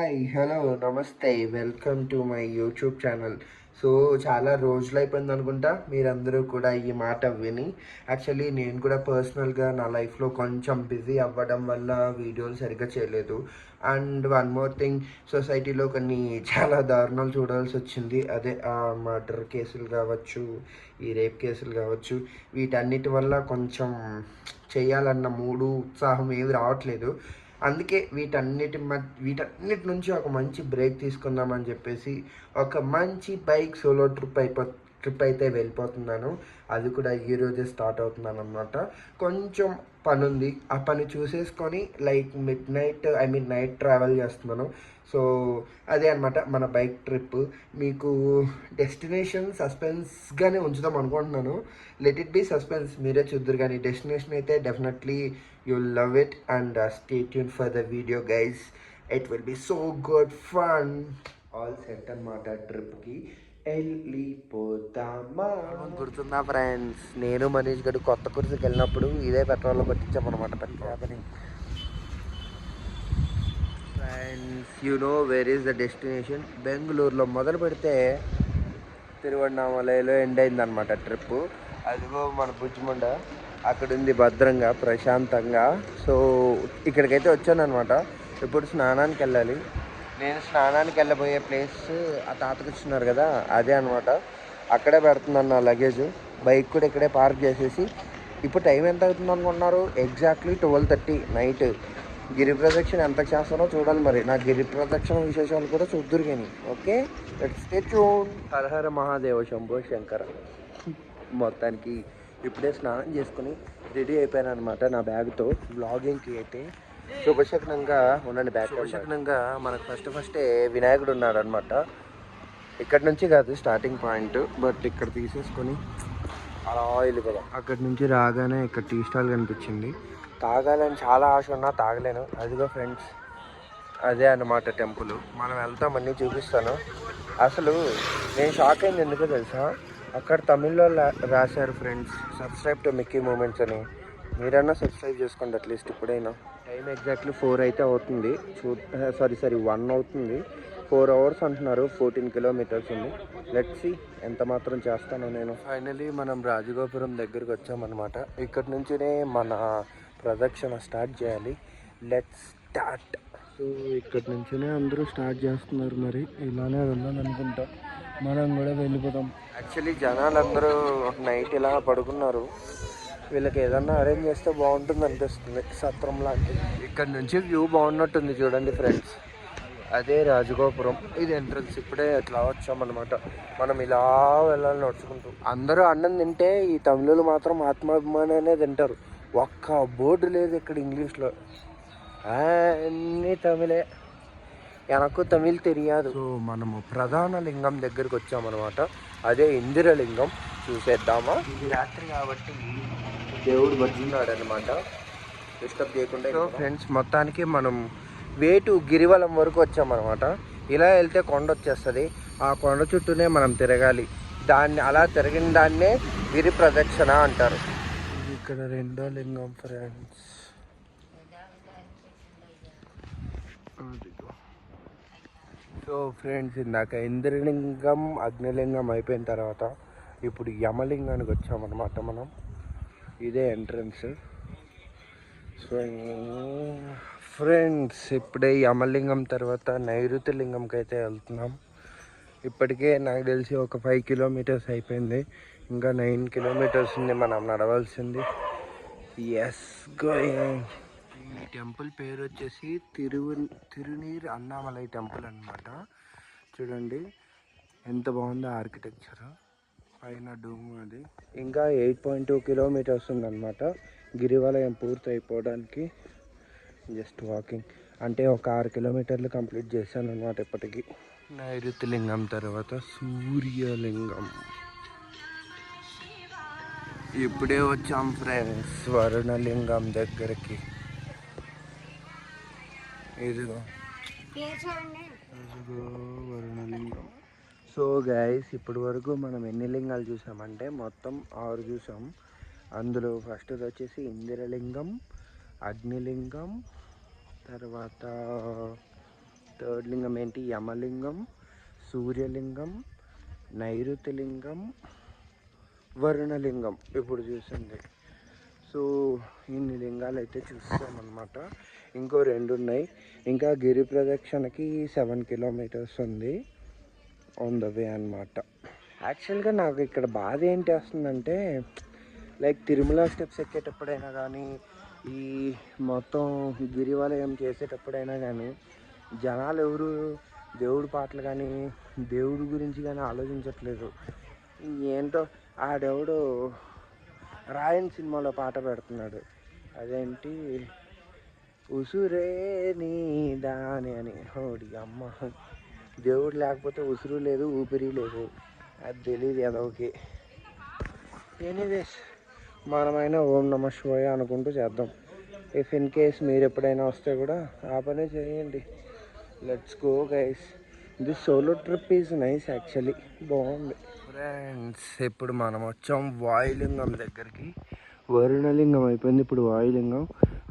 Hi hello నమస్తే welcome to my YouTube channel. So చాలా రోజులు అయిపోయింది అనుకుంటా మీరందరూ కూడా ఈ మాట విని. యాక్చువల్లీ నేను కూడా పర్సనల్గా నా లైఫ్లో కొంచెం బిజీ అవ్వడం వల్ల వీడియోలు సరిగ్గా చేయలేదు. అండ్ వన్ మోర్ థింగ్, సొసైటీలో కొన్ని చాలా దారుణాలు చూడాల్సి వచ్చింది. అదే ఆ మర్డర్ కేసులు కావచ్చు, ఈ రేప్ కేసులు కావచ్చు, వీటన్నిటి వల్ల కొంచెం చేయాలన్న మూడు ఉత్సాహం ఏవి రావట్లేదు. అందుకే వీటన్నిటి నుంచి ఒక మంచి బ్రేక్ తీసుకుందామని చెప్పేసి ఒక మంచి బైక్ సోలో ట్రిప్ అయితే వెళ్ళిపోతున్నాను. అది కూడా ఈరోజే స్టార్ట్ అవుతున్నాను అనమాట. కొంచెం పని ఉంది, ఆ పని చూసేసుకొని లైక్ నైట్ ట్రావెల్ చేస్తున్నాను. సో అదే అనమాట మన బైక్ ట్రిప్. మీకు డెస్టినేషన్ సస్పెన్స్గానే ఉంచుదాం అనుకుంటున్నాను. లెట్ ఇట్ బి సస్పెన్స్, మీరే చూద్దరు. కానీ డెస్టినేషన్ అయితే definitely you'll love it, and stay tuned for the video guys. It will be so good fun. All set అనమాట ట్రిప్కి వెళ్ళిపోతామా. గుర్తుందా ఫ్రెండ్స్, నేను మనీష్ గడు కొత్త కుర్చీకి వెళ్ళినప్పుడు ఇదే పెట్రోల్లో పట్టించామన్నమాట పెట్రోల్ని. Friends, you know where is the destination. బెంగళూరులో మొదలు పెడితే తిరువണ്ണామలలో ఎండ్ అయిందనమాట ట్రిప్. అదిగో మన బుజ్జిమండ అక్కడ ఉంది భద్రంగా ప్రశాంతంగా. సో ఇక్కడికైతే వచ్చాను అనమాట. ఇప్పుడు స్నానానికి వెళ్ళాలి. నేను స్నానానికి వెళ్ళబోయే ప్లేస్ ఆ తాతకు ఇచ్చినారు కదా, అదే అనమాట. అక్కడే పెడుతున్నాను నా లగేజ్. బైక్ కూడా ఇక్కడే పార్క్ చేసేసి ఇప్పుడు టైం ఎంత అవుతుంది అనుకుంటున్నారు? Exactly 12:30 night. గిరి ప్రదక్షిణ ఎంత చేస్తానో చూడాలి. మరి నా గిరి ప్రదక్షిణ విశేషాలు కూడా చూద్దురు కానీ. Okay, let's stay tune. Hara Hara Mahadeva Shambho Shankara. మొత్తానికి ఇప్పుడే స్నానం చేసుకుని రెడీ అయిపోయాను అనమాట నా బ్యాగ్తో బ్లాగింగ్కి అయితే. శుభశకనంగా ఉండండి. బ్యాగ్ శుభశకనంగా మనకు ఫస్టే వినాయకుడు ఉన్నాడు అనమాట. ఇక్కడ నుంచి కాదు స్టార్టింగ్ పాయింట్, బట్ ఇక్కడ తీసేసుకొని అలా వెళ్ళిపోదాం. అక్కడి నుంచి రాగానే ఇక్కడ టీ స్టాల్ కనిపించింది. తాగాలని చాలా ఆశ ఉన్నా తాగలేను. అదిగో ఫ్రెండ్స్, అదే అన్నమాట టెంపుల్. మనం వెళ్తామన్నీ చూపిస్తాను. అసలు నేను షాక్ అయింది ఎందుకో తెలుసా, అక్కడ తమిళ్లో రాశారు friends, subscribe to Mickey Moments అని. మీరన్నా సబ్స్క్రైబ్ చేసుకోండి అట్లీస్ట్ ఇప్పుడైనా. టైం ఎగ్జాక్ట్లీ 4 అయితే అవుతుంది. సారీ 1 అవుతుంది. 4 అవర్స్ అంటున్నారు. 14 కిలోమీటర్స్ ఉంది. లెట్స్ సీ ఎంత మాత్రం చేస్తానో నేను. ఫైనలీ మనం రాజగోపురం దగ్గరికి వచ్చామన్నమాట. ఇక్కడ నుంచినే మన ప్రదక్షిణ స్టార్ట్ చేయాలి. Let's start. సో ఇక్కడ నుంచినే అందరూ స్టార్ట్ చేస్తున్నారు. మరి ఇలానే వెళ్ళాలనుకుంటా. మనం కూడా వెళ్ళిపోతాం. యాక్చువల్లీ జనాలందరూ నైట్ ఇలా పడుకున్నారు. వీళ్ళకి ఏదన్నా అరేంజ్ చేస్తే బాగుంటుంది అనిపిస్తుంది, సత్రం లాంటిది. ఇక్కడ నుంచి వ్యూ బాగున్నట్టుంది చూడండి ఫ్రెండ్స్. అదే రాజగోపురం, ఇది ఎంట్రన్స్. ఇప్పుడే ఎట్లా వచ్చామన్నమాట. మనం ఇలా వెళ్ళాలి నడుచుకుంటూ. అందరూ అన్నం తింటే ఈ తమిళులు మాత్రం ఆత్మాభిమానానే తింటారు. ఒక్క బోర్డు లేదు ఇక్కడ ఇంగ్లీష్లో, అన్నీ తమిళే. ఎనకు తమిళ్ తెలియదు. సో మనము ప్రధాన లింగం దగ్గరికి వచ్చామన్నమాట. అదే ఇందిరలింగం. చూసేద్దామా. ఇది రాత్రి కాబట్టి దేవుడు బజ్జున్నాడు అనమాట, డిస్టర్బ్ చేయకుండా. సో ఫ్రెండ్స్, మొత్తానికి మనం వేటు గిరివలం వరకు వచ్చామన్నమాట. ఇలా వెళ్తే కొండ వచ్చేస్తుంది. ఆ కొండ చుట్టూనే మనం తిరగాలి. దాన్ని అలా తిరిగిన దాన్నే గిరి ప్రదక్షిణ అంటారు. ఇక్కడ రెండో లింగం ఫ్రెండ్స్. సో ఫ్రెండ్స్, ఇందాక ఇంద్రలింగం అగ్నిలింగం అయిపోయిన తర్వాత ఇప్పుడు యమలింగానికి వచ్చామన్నమాట మనం. ఇదే ఎంట్రన్స్. సో ఫ్రెండ్స్, ఇప్పుడే యమలింగం తర్వాత నైరుతి లింగంకి అయితే వెళ్తున్నాం. ఇప్పటికే నాకు తెలిసి ఒక 5 కిలోమీటర్స్ అయిపోయింది. ఇంకా 9 కిలోమీటర్స్ ఉంది మనం నడవాల్సింది. Yes going. ఈ టెంపుల్ పేరు వచ్చేసి తిరునీర్ అన్నామలై టెంపుల్ అనమాట. చూడండి ఎంత బాగుందో ఆర్కిటెక్చర్. పైన డూమ్ అది. ఇంకా 8.2 కిలోమీటర్స్ ఉందన్నమాట గిరివలయం పూర్తి అయిపోవడానికి. జస్ట్ వాకింగ్ అంటే ఒక 6 కిలోమీటర్లు కంప్లీట్ చేశాను అనమాట ఇప్పటికి. నైరుతి లింగం తర్వాత సూర్యలింగం. ఇప్పుడే వచ్చాం ఫ్రెండ్స్ వరుణలింగం దగ్గరికి. ఇదిగో వరుణలింగం. సో గైస్, ఇప్పటి వరకు మనం ఎన్ని లింగాలు చూసామంటే మొత్తం 6 చూసాం. అందులో ఫస్ట్ వచ్చేసి ఇందిరలింగం, అగ్నిలింగం, తర్వాత థర్డ్ లింగం ఏంటి? యమలింగం, సూర్యలింగం, నైరుతిలింగం, వరుణలింగం ఇప్పుడు చూసింది. సో ఇన్ని లింగాలు అయితే చూస్తామన్నమాట. ఇంకో 2 ఉన్నాయి. ఇంకా గిరి ప్రదక్షిణకి 7 కిలోమీటర్స్ ఉంది ఆన్ ద వే అన్నమాట. యాక్చువల్గా నాకు ఇక్కడ బాధ ఏంటి వస్తుందంటే, లైక్ తిరుమల స్టెప్స్ ఎక్కేటప్పుడైనా కానీ, ఈ మొత్తం గిరివలయం చేసేటప్పుడైనా కానీ జనాలు ఎవరు దేవుడి పాటలు కానీ దేవుడి గురించి కానీ ఆలోచించట్లేదు. ఏంటో ఆడెవడు రాయన్ సినిమాలో పాట పెడుతున్నాడు, అదేంటి ఉసురే నీ దాని అని. హోడి అమ్మ, దేవుడు లేకపోతే ఉసురు లేదు, ఊపిరి లేదు. అది తెలియదు ఎదవకి. ఎనీవేస్ మనమైనా ఓం నమ శివాయ అనుకుంటూ చేద్దాం. ఇఫ్ ఇన్ కేస్ మీరు ఎప్పుడైనా వస్తే కూడా ఆ పనే చేయండి. Let's go guys. This solo trip is nice actually, బాగుంది. ఫ్రెండ్స్ ఇప్పుడు మనం వచ్చాం వాయులింగం దగ్గరికి. వరుణలింగం అయిపోయింది, ఇప్పుడు వాయులింగం.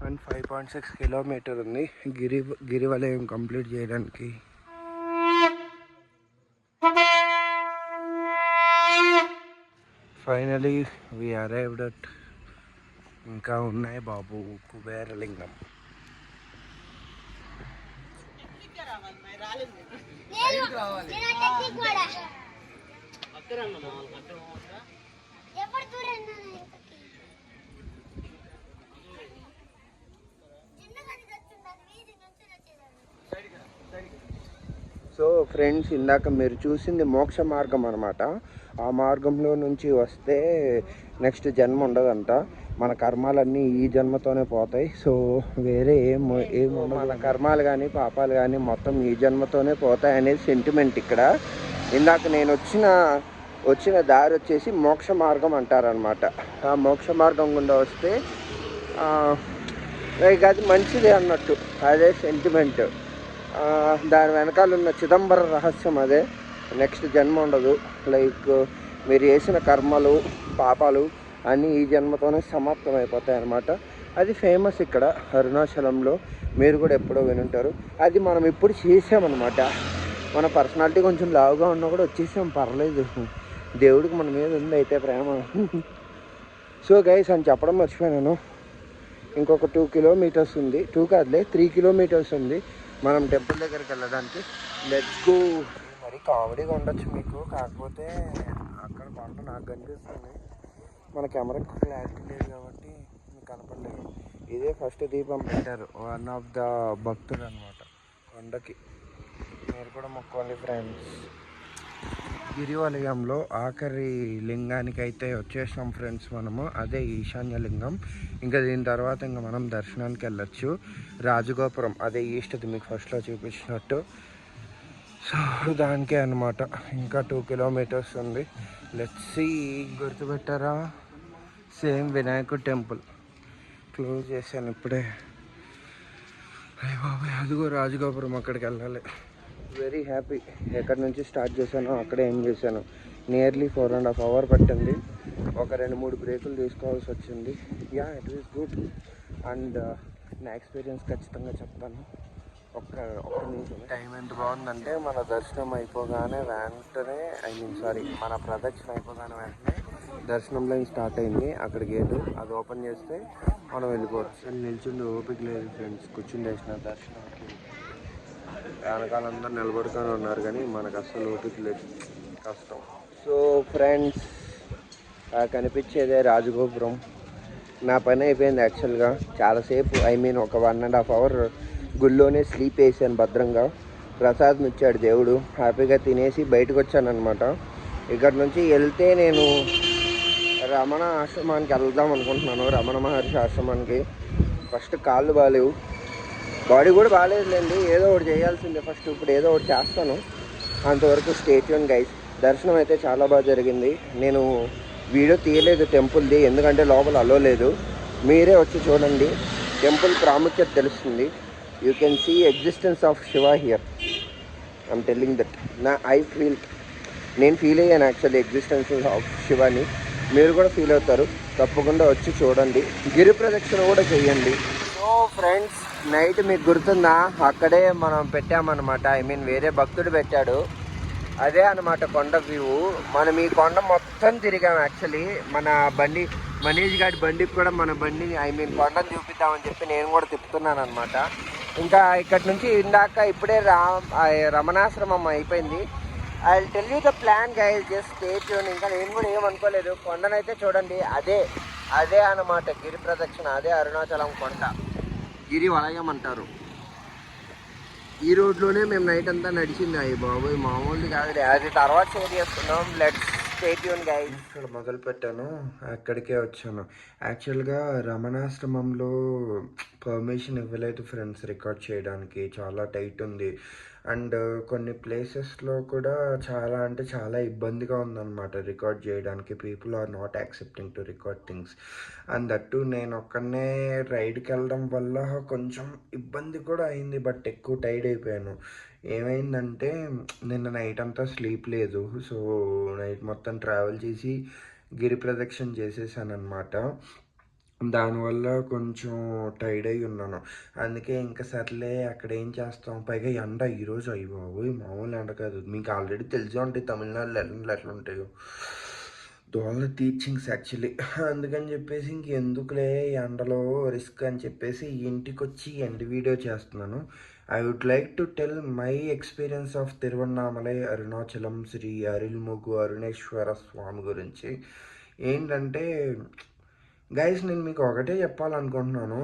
అండ్ 5.6 కిలోమీటర్ ఉంది గిరివలయం కంప్లీట్ చేయడానికి. Finally we arrived at. ఇంకా ఉన్నాయి బాబు కుబేరలింగం. సో ఫ్రెండ్స్, ఇందాక మీరు చూసింది మోక్ష మార్గం అనమాట. ఆ మార్గంలో నుంచి వస్తే నెక్స్ట్ జన్మ ఉండదంట. మన కర్మాలన్నీ ఈ జన్మతోనే పోతాయి. సో వేరే ఏం మన కర్మాలు కానీ పాపాలు కానీ మొత్తం ఈ జన్మతోనే పోతాయి అనేది సెంటిమెంట్ ఇక్కడ. ఇందాక నేను వచ్చిన దారి వచ్చేసి మోక్ష మార్గం అంటారనమాట. ఆ మోక్ష మార్గం గుండా వస్తే లైక్ అది మంచిదే అన్నట్టు, అదే సెంటిమెంట్. దాని వెనకాల ఉన్న చిదంబర రహస్యం అదే. నెక్స్ట్ జన్మ ఉండదు. లైక్ మీరు చేసిన కర్మలు పాపాలు అన్నీ ఈ జన్మతోనే సమాప్తం అయిపోతాయి అన్నమాట. అది ఫేమస్ ఇక్కడ అరుణాచలంలో. మీరు కూడా ఎప్పుడో వినుంటారు. అది మనం ఇప్పుడు చేసామన్నమాట. మన పర్సనాలిటీ కొంచెం లావుగా ఉన్నా కూడా వచ్చేసాం, పర్లేదు. దేవుడికి మన మీద ఉంది అయితే ప్రేమ. సో గైస్ అని చెప్పడం మర్చిపోయాను, ఇంకొక 2 కిలోమీటర్స్ ఉంది. 2 కాదులే 3 కిలోమీటర్స్ ఉంది మనం టెంపుల్ దగ్గరికి వెళ్ళడానికి. Let's go. మరి కామెడీగా ఉండొచ్చు మీకు, కాకపోతే అక్కడ కొండ నాకు కనిపిస్తుంది. మన కెమెరాకి క్లారిటీ లేదు కాబట్టి మీకు కనపడలేదు. ఇదే ఫస్ట్ దీపం పెట్టారు వన్ ఆఫ్ ద భక్తుడు అనమాట కొండకి. మీరు కూడా మొక్కోండి ఫ్రెండ్స్. గిరివలయంలో ఆఖరి లింగానికి అయితే వచ్చేసాం ఫ్రెండ్స్ మనము. అదే ఈశాన్య లింగం. ఇంకా దీని తర్వాత ఇంకా మనం దర్శనానికి వెళ్ళొచ్చు. రాజగోపురం అదే ఈస్ట్ది మీకు ఫస్ట్లో చూపించినట్టు. సో దానికే అనమాట. ఇంకా 2 కిలోమీటర్స్ ఉంది. Let's see. గుర్తుపెట్టారా? సేమ్ వినాయకుడు టెంపుల్ క్లోజ్ చేశాను ఇప్పుడే. అయ్య బాబాయ్, అదిగో రాజగోపురం, అక్కడికి వెళ్ళాలి. Very happy. ఎక్కడి నుంచి స్టార్ట్ చేశానో అక్కడే ఏం చేశాను. నియర్లీ 4.5 hours పట్టింది. ఒక 2-3 బ్రేకులు తీసుకోవాల్సి వచ్చింది. Yeah, it is good. And నా ఎక్స్పీరియన్స్ ఖచ్చితంగా చెప్తాను. ఒక్క నిమిషం. టైం ఎంత బాగుందంటే, మన దర్శనం అయిపోగానే వెంటనే మన ప్రదక్షిణ అయిపోగానే వెంటనే దర్శనం లైన్ స్టార్ట్ అయింది. అక్కడ గేటు అది ఓపెన్ చేస్తే మనం వెళ్ళిపోవచ్చు. నిల్చుండి ఓపిక లేదు ఫ్రెండ్స్, కూర్చుని వేసిన దర్శనానికి. వెనకాలందరూ నిలబడుకొని ఉన్నారు కానీ మనకు అస్సలు ఓపిక లేదు, కష్టం. సో ఫ్రెండ్స్, కనిపించేదే రాజగోపురం. నా పని అయిపోయింది యాక్చువల్గా. చాలాసేపు ఒక 1.5 hours గుళ్ళోనే స్లీప్ వేసాను భద్రంగా. ప్రసాదం ఇచ్చాడు దేవుడు. హ్యాపీగా తినేసి బయటకు వచ్చాను అనమాట. ఇక్కడ నుంచి వెళ్తే నేను రమణ ఆశ్రమానికి వెళ్దాం అనుకుంటున్నాను. రమణ మహర్షి ఆశ్రమానికి. ఫస్ట్ కాళ్ళు బాగాలేవు, బాడీ కూడా బాగాలేదులేండి. ఏదో ఒకటి చేయాల్సిందే ఫస్ట్. ఇప్పుడు ఏదో ఒకటి చేస్తాను. అంతవరకు స్టే ట్యూన్ గైస్. దర్శనం అయితే చాలా బాగా జరిగింది. నేను వీడియో తీయలేదు టెంపుల్ది, ఎందుకంటే లోపల అలో లేదు. మీరే వచ్చి చూడండి, టెంపుల్ ప్రాముఖ్యత తెలుస్తుంది. You can see existence of Shiva here. I'm telling that. నేను ఫీల్ అయ్యాను యాక్చువల్లీ ఎగ్జిస్టెన్స్ ఆఫ్ శివాని. మీరు కూడా ఫీల్ అవుతారు. తప్పకుండా వచ్చి చూడండి. గిరి ప్రదక్షిణ కూడా చేయండి. సో సో ఫ్రెండ్స్, నైట్ మీకు గుర్తుందా, అక్కడే మనం పెట్టామన్నమాట. ఐ మీన్ వేరే భక్తుడు పెట్టాడు. అదే అనమాట కొండ వ్యూ. మనం ఈ కొండ మొత్తం తిరిగాం. యాక్చువల్లీ మన బండి, మనీష్ గారి బండికి కూడా మన బండిని ఐ మీన్ కొండను చూపిద్దామని చెప్పి నేను కూడా తిప్పుతున్నాను అనమాట. ఇంకా ఇక్కడ నుంచి ఇందాక ఇప్పుడే రమణాశ్రమం అయిపోయింది. I will tell you the plan guys, just stay tune. ఇంకా నేను కూడా ఏమనుకోలేదు. కొండనైతే చూడండి, అదే అన్నమాట గిరి ప్రదక్షిణ. అదే అరుణాచలం కొండ, గిరి వలయం అంటారు. ఈ రోడ్లోనే మేము నైట్ అంతా నడిచింది. అయ్యి బాబోయ్, మామూలుది కాదు. అది తర్వాత షేర్ చేసుకున్నాం. Let's stay tune guys. ఇక్కడ మొదలు పెట్టాను, అక్కడికే వచ్చాను. యాక్చువల్గా రమణాశ్రమంలో పర్మిషన్ ఇవ్వలేదు ఫ్రెండ్స్ రికార్డ్ చేయడానికి. చాలా టైట్ ఉంది. అండ్ కొన్ని ప్లేసెస్లో కూడా చాలా అంటే చాలా ఇబ్బందిగా ఉందన్నమాట రికార్డ్ చేయడానికి. People are not accepting to record things. And that నేను ఒక్కనే రైడ్కి వెళ్ళడం వల్ల కొంచెం ఇబ్బంది కూడా అయింది. బట్ ఎక్కువ టైర్డ్ అయిపోయాను. ఏమైందంటే నిన్న నైట్ అంతా స్లీప్ లేదు. సో నైట్ మొత్తం ట్రావెల్ చేసి గిరి ప్రదక్షిణ చేసేసాను అనమాట. దానివల్ల కొంచెం టైర్డ్ అయి ఉన్నాను. అందుకే ఇంకా సర్లే అక్కడ ఏం చేస్తాం. పైగా ఎండ ఈరోజు అయ్యి మామూలు ఎండ కాదు. మీకు ఆల్రెడీ తెలిసే ఉంటాయి తమిళనాడులో ఎండలు ఎట్లా ఉంటాయో. దోళ్ళ టీచింగ్స్ యాక్చువల్లీ. అందుకని చెప్పేసి ఇంకెందుకులే ఎండలో రిస్క్ అని చెప్పేసి ఇంటికి వచ్చి ఎండ్ వీడియో చేస్తున్నాను. I would like to tell my experience of Tiruvannamalai Arunachalam Shri అరిల్ముగు అరుణేశ్వర స్వామి గురించి. ఏంటంటే గైస్, నేను మీకు ఒకటే చెప్పాలనుకుంటున్నాను.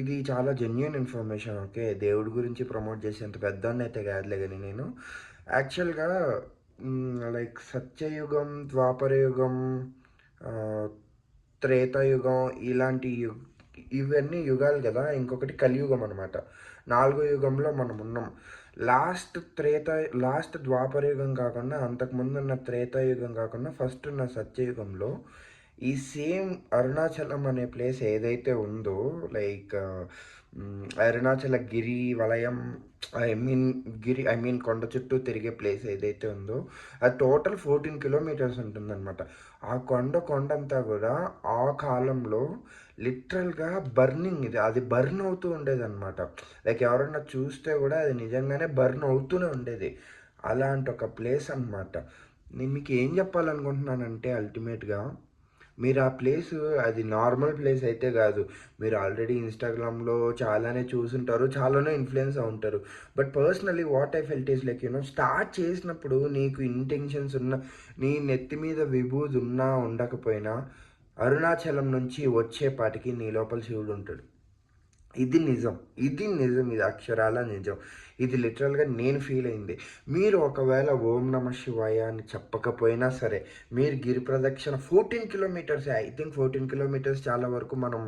ఇది చాలా జెన్యున్ ఇన్ఫర్మేషన్. ఓకే, దేవుడి గురించి ప్రమోట్ చేసేంత పెద్దవాడిని అయితే కాదులే. కానీ నేను యాక్చువల్గా లైక్ సత్యయుగం, ద్వాపరయుగం, త్రేతాయుగం ఇలాంటి ఇవన్నీ యుగాలు కదా. ఇంకొకటి కలియుగం అనమాట. 4వ యుగంలో మనం ఉన్నాం. లాస్ట్ ద్వాపరయుగం కాకుండా, అంతకుముందు ఉన్న త్రేతాయుగం కాకుండా ఫస్ట్ ఉన్న సత్యయుగంలో ఈ సేమ్ అరుణాచలం అనే ప్లేస్ ఏదైతే ఉందో, లైక్ అరుణాచల గిరి వలయం, ఐ మీన్ కొండ చుట్టూ తిరిగే ప్లేస్ ఏదైతే ఉందో అది టోటల్ 14 కిలోమీటర్స్ ఉంటుందన్నమాట. ఆ కొండంతా కూడా ఆ కాలంలో లిటరల్గా బర్నింగ్, అది బర్న్ అవుతూ ఉండేది అనమాట. లైక్ ఎవరన్నా చూస్తే కూడా అది నిజంగానే బర్న్ అవుతూనే ఉండేది. అలాంటి ఒక ప్లేస్ అనమాట. నేను మీకు ఏం చెప్పాలనుకుంటున్నానంటే అల్టిమేట్గా మీరు ఆ ప్లేస్, అది నార్మల్ ప్లేస్ అయితే కాదు. మీరు ఆల్రెడీ ఇన్స్టాగ్రామ్లో చాలానే చూసుంటారు, చాలానే ఇన్ఫ్లుయెన్స్ ఉంటారు. But personally what I felt is like start చేసినప్పుడు నీకు ఇంటెన్షన్స్ ఉన్న, నీ నెత్తి మీద విభూది ఉన్నా ఉండకపోయినా అరుణాచలం నుంచి వచ్చేపాటికి నీ లోపల శివుడు ఉంటాడు. ఇది నిజం, ఇది అక్షరాల నిజం. ఇది లిటరల్గా నేను ఫీల్ అయింది. మీరు ఒకవేళ ఓం నమ శివాయ అని చెప్పకపోయినా సరే, మీరు గిరి ప్రదక్షిణ 14 కిలోమీటర్స్, ఐ థింక్ 14 కిలోమీటర్స్ చాలా వరకు మనం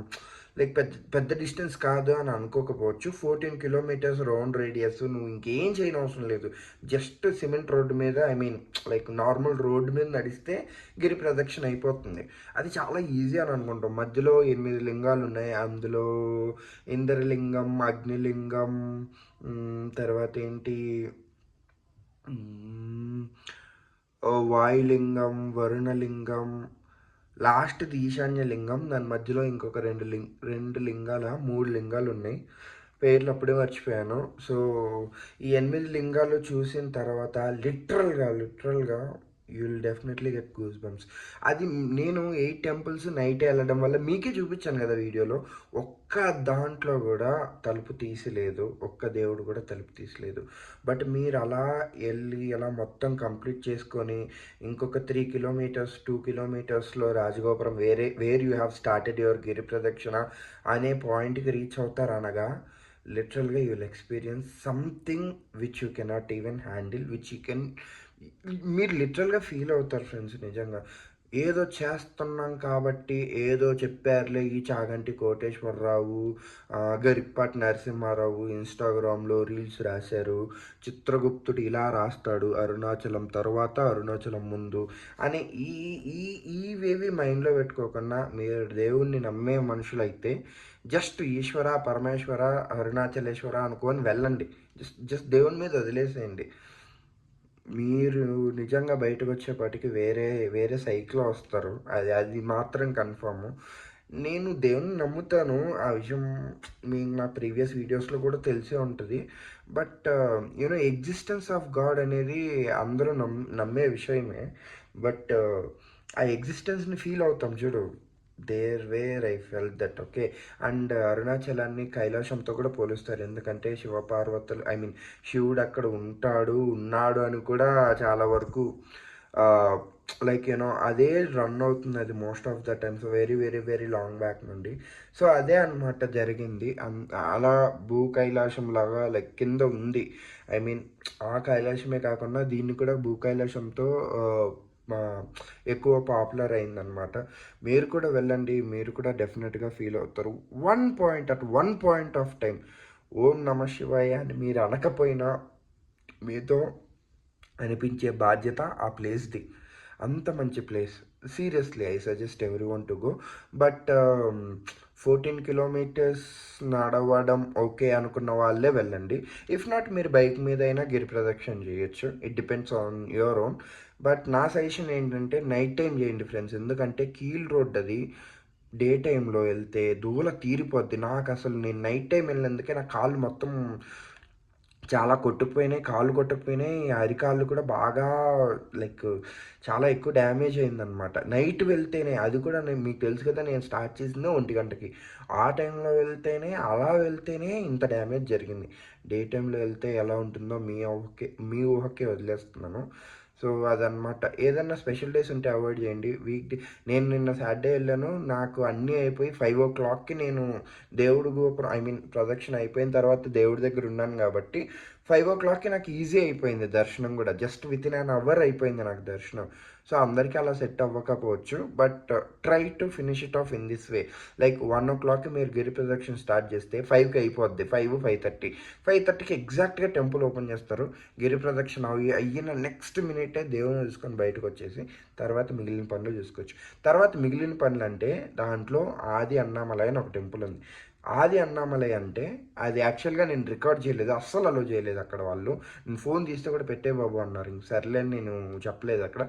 లైక్ పెద్ద డిస్టెన్స్ కాదు అని అనుకోకపోవచ్చు. 14 కిలోమీటర్స్ రౌండ్ రేడియస్, నువ్వు ఇంకేం చేయని అవసరం లేదు. జస్ట్ సిమెంట్ రోడ్డు మీద, I mean like normal road మీద నడిస్తే గిరి ప్రదక్షిణ అయిపోతుంది. అది చాలా ఈజీ అని అనుకుంటాం. మధ్యలో 8 లింగాలు ఉన్నాయి. అందులో ఇంద్రలింగం, అగ్నిలింగం, తర్వాత ఏంటి, వాయులింగం, వరుణలింగం, లాస్ట్ది ఈశాన్యలింగం. దాని మధ్యలో ఇంకొక 3 లింగాలు ఉన్నాయి. పేర్లు అప్పుడే మర్చిపోయాను. సో ఈ 8 లింగాలు చూసిన తర్వాత లిటరల్గా you will definitely get goose bumps. అది నేను 8 టెంపుల్స్ నైటే వెళ్ళడం వల్ల మీకే చూపించాను కదా వీడియోలో. ఒక్క దాంట్లో కూడా తలుపు తీసలేదు, ఒక్క దేవుడు కూడా తలుపు తీసలేదు. బట్ మీరు అలా వెళ్ళి అలా మొత్తం కంప్లీట్ చేసుకొని ఇంకొక 3 కిలోమీటర్స్ 2 కిలోమీటర్స్లో రాజగోపురం where you have started your గిరి ప్రదక్షిణ అనే పాయింట్కి రీచ్ అవుతారనగా లిటరల్గా you will experience something which you cannot even handle, which you can, మీరు లిటరల్గా ఫీల్ అవుతారు ఫ్రెండ్స్. నిజంగా ఏదో చేస్తున్నాం కాబట్టి, ఏదో చెప్పారులే ఈ చాగంటి కోటేశ్వరరావు, గరికపాటి నరసింహారావు ఇన్స్టాగ్రామ్లో రీల్స్ రాశారు, చిత్రగుప్తుడు ఇలా రాస్తాడు అరుణాచలం తర్వాత అరుణాచలం ముందు అని ఇవేవి మైండ్లో పెట్టుకోకుండా మీరు దేవుణ్ణి నమ్మే మనుషులైతే జస్ట్ ఈశ్వర, పరమేశ్వర, అరుణాచలేశ్వర అనుకొని వెళ్ళండి. జస్ట్ దేవుని మీద వదిలేసేయండి. మీరు నిజంగా బయటకు వచ్చేపాటికి వేరే సైకిల్లో వస్తారు. అది మాత్రం కన్ఫర్మ్. నేను దేవుని నమ్ముతాను. ఆ విషయం మీకు నా ప్రీవియస్ వీడియోస్‌లో కూడా తెలిసే ఉంటది. బట్ ఎగ్జిస్టెన్స్ ఆఫ్ గాడ్ అనేది అందరూ నమ్మే విషయమే. బట్ ఆ ఎగ్జిస్టెన్స్‌ని ఫీల్ అవుతాం చూడు. There where I felt that okay. And అరుణాచలాన్ని కైలాసంతో కూడా పోలుస్తారు. ఎందుకంటే శివపార్వతులు ఐ మీన్ శివుడు అక్కడ ఉన్నాడు అని కూడా చాలా వరకు లైక్ అదే రన్ అవుతుంది అది most of the times very very very long back నుండి. సో అదే అనమాట జరిగింది. అలా భూ కైలాసం లాగా లైక్ కింద ఉంది. ఐ మీన్ ఆ కైలాసమే కాకుండా దీన్ని కూడా భూ కైలాసంతో ఎక్కువ పాపులర్ అయిందనమాట. మీరు కూడా వెళ్ళండి, మీరు కూడా డెఫినెట్గా ఫీల్ అవుతారు. వన్ పాయింట్ ఆఫ్ టైం ఓం నమ శివాయ అని మీరు అనకపోయినా మీతో అనిపించే బాధ్యత ఆ ప్లేస్ది. అంత మంచి place. Seriously I suggest every one to go. But 14 kilometres నడవడం ఓకే అనుకున్న వాళ్ళే వెళ్ళండి. ఇఫ్ నాట్ మీరు బైక్ మీద అయినా గిరి ప్రదక్షిణ చేయొచ్చు. It depends on your own. But నా సజెషన్ ఏంటంటే నైట్ టైం చేయండి ఫ్రెండ్స్. ఎందుకంటే కీల్ రోడ్ అది. డే టైంలో వెళ్తే దూల తీరిపోద్ది. నాకు అసలు నేను నైట్ టైం వెళ్ళినందుకే నా కాళ్ళు మొత్తం చాలా కాళ్ళు కొట్టుకుపోయినాయి. అరికాళ్ళు కూడా బాగా లైక్ చాలా ఎక్కువ డ్యామేజ్ అయిందనమాట. నైట్ వెళ్తేనే అది కూడా మీకు తెలుసు కదా, నేను స్టార్ట్ చేసిందే 1 గంటకి. ఆ టైంలో అలా వెళ్తేనే ఇంత డ్యామేజ్ జరిగింది. డే టైంలో వెళ్తే ఎలా ఉంటుందో మీ ఊహకే వదిలేస్తున్నాను. సో అదనమాట. ఏదన్నా స్పెషల్ డేస్ ఉంటే అవాయిడ్ చేయండి. నేను నిన్న సాటర్డే వెళ్ళాను. నాకు అన్నీ అయిపోయి 5 o'clockకి నేను దేవుడు గోపురం ఐ మీన్ ప్రదక్షిణ అయిపోయిన తర్వాత దేవుడి దగ్గర ఉన్నాను కాబట్టి 5 o'clockకి నాకు ఈజీ అయిపోయింది దర్శనం కూడా. జస్ట్ వితిన్ అన్ అవర్ అయిపోయింది నాకు దర్శనం. సో అందరికీ అలా సెట్ అవ్వకపోవచ్చు. But try to finish it off in this way. Like 1 o'clockకి మీరు గిరి ప్రదక్షిణ స్టార్ట్ చేస్తే 5కి అయిపోద్ది. 5:30కి ఎగ్జాక్ట్గా టెంపుల్ ఓపెన్ చేస్తారు. గిరి ప్రదక్షిణ అయిన నెక్స్ట్ మినిటే దేవుని చూసుకొని బయటకు వచ్చేసి తర్వాత మిగిలిన పనులు చూసుకోవచ్చు. తర్వాత మిగిలిన పనులు అంటే దాంట్లో ఆది అన్నామలై అని ఒక టెంపుల్ ఉంది. ఆది అన్నామలై అంటే అది యాక్చువల్గా నేను రికార్డ్ చేయలేదు, అస్సలు అలో చేయలేదు అక్కడ వాళ్ళు. నేను ఫోన్ తీస్తే కూడా పెట్టే బాబు అన్నారు. ఇంక సర్లే నేను చెప్పలేదు అక్కడ.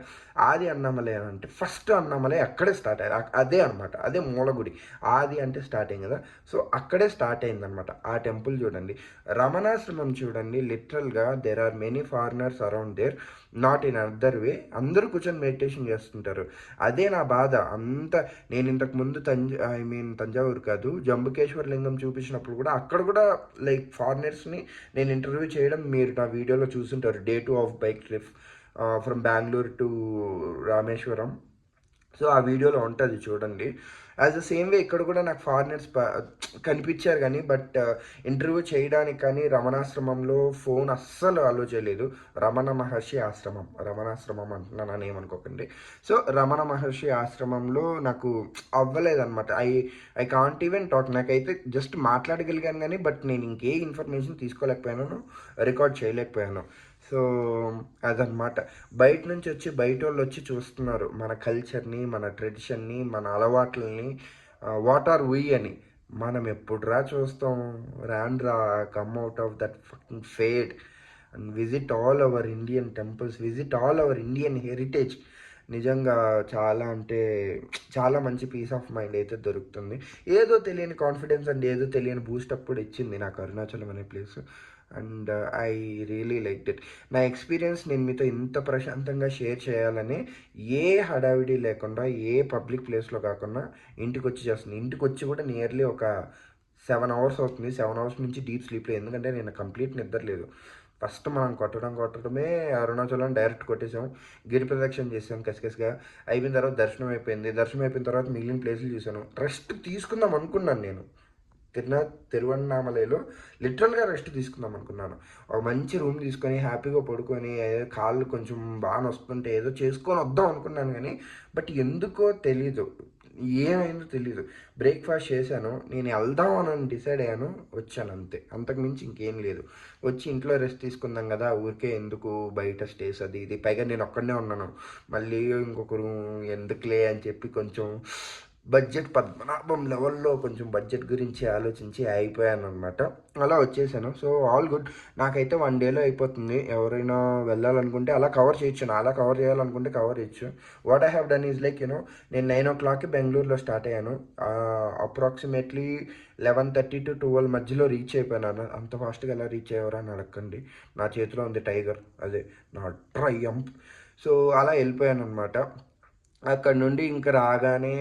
ఆది అన్నామలై అని అంటే ఫస్ట్ అన్నామలై అక్కడే స్టార్ట్ అయ్యారు. అదే అనమాట, అదే మూలగుడి. ఆది అంటే స్టార్టింగ్ కదా, సో అక్కడే స్టార్ట్ అయిందనమాట. ఆ టెంపుల్ చూడండి. రమణాశ్రమం చూడండి. లిటరల్గా there are many foreigners around there, not in other way. అందరూ కూర్చొని మెడిటేషన్ చేస్తుంటారు. అదే నా బాధ అంత. నేను ఇంతకు ముందు తంజావూరు కాదు, జంబుకేశ్వర లింగం చూపించినప్పుడు కూడా అక్కడ కూడా లైక్ ఫారినర్స్ని నేను ఇంటర్వ్యూ చేయడం మీరు నా వీడియోలో చూస్తుంటారు. Day 2 of bike trip from Bengaluru to Rameswaram. So ఆ వీడియోలో ఉంటుంది చూడండి. యాజ్ ద సేమ్ వే ఇక్కడ కూడా నాకు ఫారినర్స్ కనిపించారు కానీ బట్ ఇంటర్వ్యూ చేయడానికి కానీ రమణాశ్రమంలో ఫోన్ అస్సలు అలో చేయలేదు. రమణ మహర్షి రమణాశ్రమం అంటున్నాను ఏమనుకోకండి. సో రమణ మహర్షి ఆశ్రమంలో నాకు అవ్వలేదన్నమాట. I can't even talk. నాకైతే జస్ట్ మాట్లాడగలిగాను కానీ బట్ నేను ఇంకే ఇన్ఫర్మేషన్ తీసుకోలేకపోయాను, రికార్డ్ చేయలేకపోయాను. సో అదనమాట. బయట వాళ్ళు వచ్చి చూస్తున్నారు మన కల్చర్ని, మన ట్రెడిషన్ని, మన అలవాట్లని. వాట్ ఆర్ వీ అని. మనం ఎప్పుడురా చూస్తాం? రా come out of that fucking fade and visit all our Indian temples, visit all our Indian heritage. నిజంగా చాలా అంటే చాలా మంచి పీస్ ఆఫ్ మైండ్ అయితే దొరుకుతుంది. ఏదో తెలియని కాన్ఫిడెన్స్ అండ్ ఏదో తెలియని బూస్టప్ కూడా ఇచ్చింది నాకు అరుణాచలం అనే place. And I really like it. నా ఎక్స్పీరియన్స్ నేను మీతో ఇంత ప్రశాంతంగా షేర్ చేయాలని ఏ హడావిడి లేకుండా, ఏ పబ్లిక్ ప్లేస్లో కాకుండా ఇంటికి వచ్చి చేస్తుంది. ఇంటికి వచ్చి కూడా నియర్లీ ఒక 7 hours అవుతుంది. 7 hours నుంచి డీప్ స్లీప్లో. ఎందుకంటే నేను కంప్లీట్ నిద్ర లేదు. ఫస్ట్ మనం కొట్టడమే అరుణాచలం డైరెక్ట్ కొట్టేసాం. గిరి ప్రదక్షిణ చేసాం కసికసిగా. అయిపోయిన తర్వాత దర్శనం అయిపోయిన తర్వాత మిగిలిన ప్లేసులు చూసాను. రెస్ట్ తీసుకుందాం అనుకున్నాను నేను. తిరువన్నామలలో లిటరల్గా రెస్ట్ తీసుకుందాం అనుకున్నాను. ఒక మంచి రూమ్ తీసుకొని హ్యాపీగా పడుకొని కాళ్ళు కొంచెం బాగా వస్తుంటే ఏదో చేసుకొని వద్దాం అనుకున్నాను కానీ బట్ ఎందుకో తెలీదు, ఏమైందో తెలీదు. బ్రేక్ఫాస్ట్ చేశాను, నేను వెళ్దాం అని డిసైడ్ అయ్యాను, వచ్చాను అంతే. అంతకుమించి ఇంకేం లేదు. వచ్చి ఇంట్లో రెస్ట్ తీసుకుందాం కదా, ఊరికే ఎందుకు బయట స్టేస్ అది ఇది. పైగా నేను ఒక్కడనే ఉన్నాను. మళ్ళీ ఇంకొకరు ఎందుకులే అని చెప్పి కొంచెం బడ్జెట్ పద్మనాభం లెవెల్లో కొంచెం బడ్జెట్ గురించి ఆలోచించి అయిపోయాను అనమాట. అలా వచ్చేసాను. So all good. నాకైతే 1 డేలో అయిపోతుంది. ఎవరైనా వెళ్ళాలనుకుంటే అలా కవర్ చేయొచ్చు. నా అలా కవర్ చేయాలనుకుంటే కవర్ చేయొచ్చు. What I have done is like నేను 9 o'clockకి బెంగళూరులో స్టార్ట్ అయ్యాను. అప్రాక్సిమేట్లీ 11:30 to 12 మధ్యలో రీచ్ అయిపోయాను. అంత ఫాస్ట్గా ఎలా రీచ్ అయ్యేవారా అని అడగండి. నా చేతిలో ఉంది టైగర్, అదే నా ట్రయంఫ్. సో అలా వెళ్ళిపోయాను అనమాట. అక్కడ నుండి ఇంక రాగానే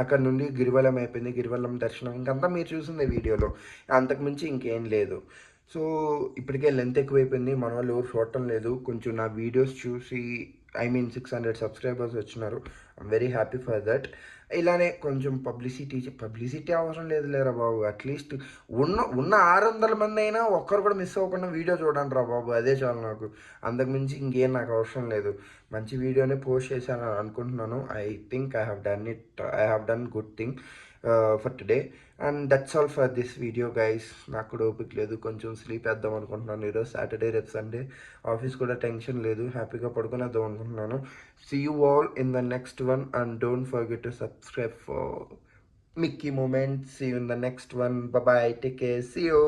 అక్కడ నుండి గిరివలం అయిపోయింది. గిరివలం దర్శనం ఇంకంతా మీరు చూసిందే వీడియోలో. అంతకుమించి ఇంకేం లేదు. సో ఇప్పటికే లెంత్ ఎక్కువైపోయింది. మన వాళ్ళు ఎవరు చూడటం లేదు. కొంచెం నా వీడియోస్ చూసి 600 సబ్స్క్రైబర్స్ వచ్చినారు. I'm very happy for that. ఇలానే కొంచెం పబ్లిసిటీ అవసరం లేదు లేరా బాబు. అట్లీస్ట్ ఉన్న 600 మంది అయినా ఒక్కరు కూడా మిస్ అవ్వకుండా వీడియో చూడండి రా బాబు, అదే చాలు నాకు. అంతకుమించి ఇంకేం నాకు అవసరం లేదు. మంచి వీడియోనే పోస్ట్ చేశాను అనుకుంటున్నాను. I think I have done good thing for today. And that's all for this video guys. నాకు కూడా ఓపిక లేదు, కొంచెం స్లీప్ వేద్దాం అనుకుంటున్నాను. ఈరోజు సాటర్డే, రేపు సండే, ఆఫీస్ కూడా టెన్షన్ లేదు, హ్యాపీగా పడుకునేద్దాం అనుకుంటున్నాను. See you all in the next one and don't forget to subscribe for Mickey Moments. See you in the next one. Bye bye. Take care. See you.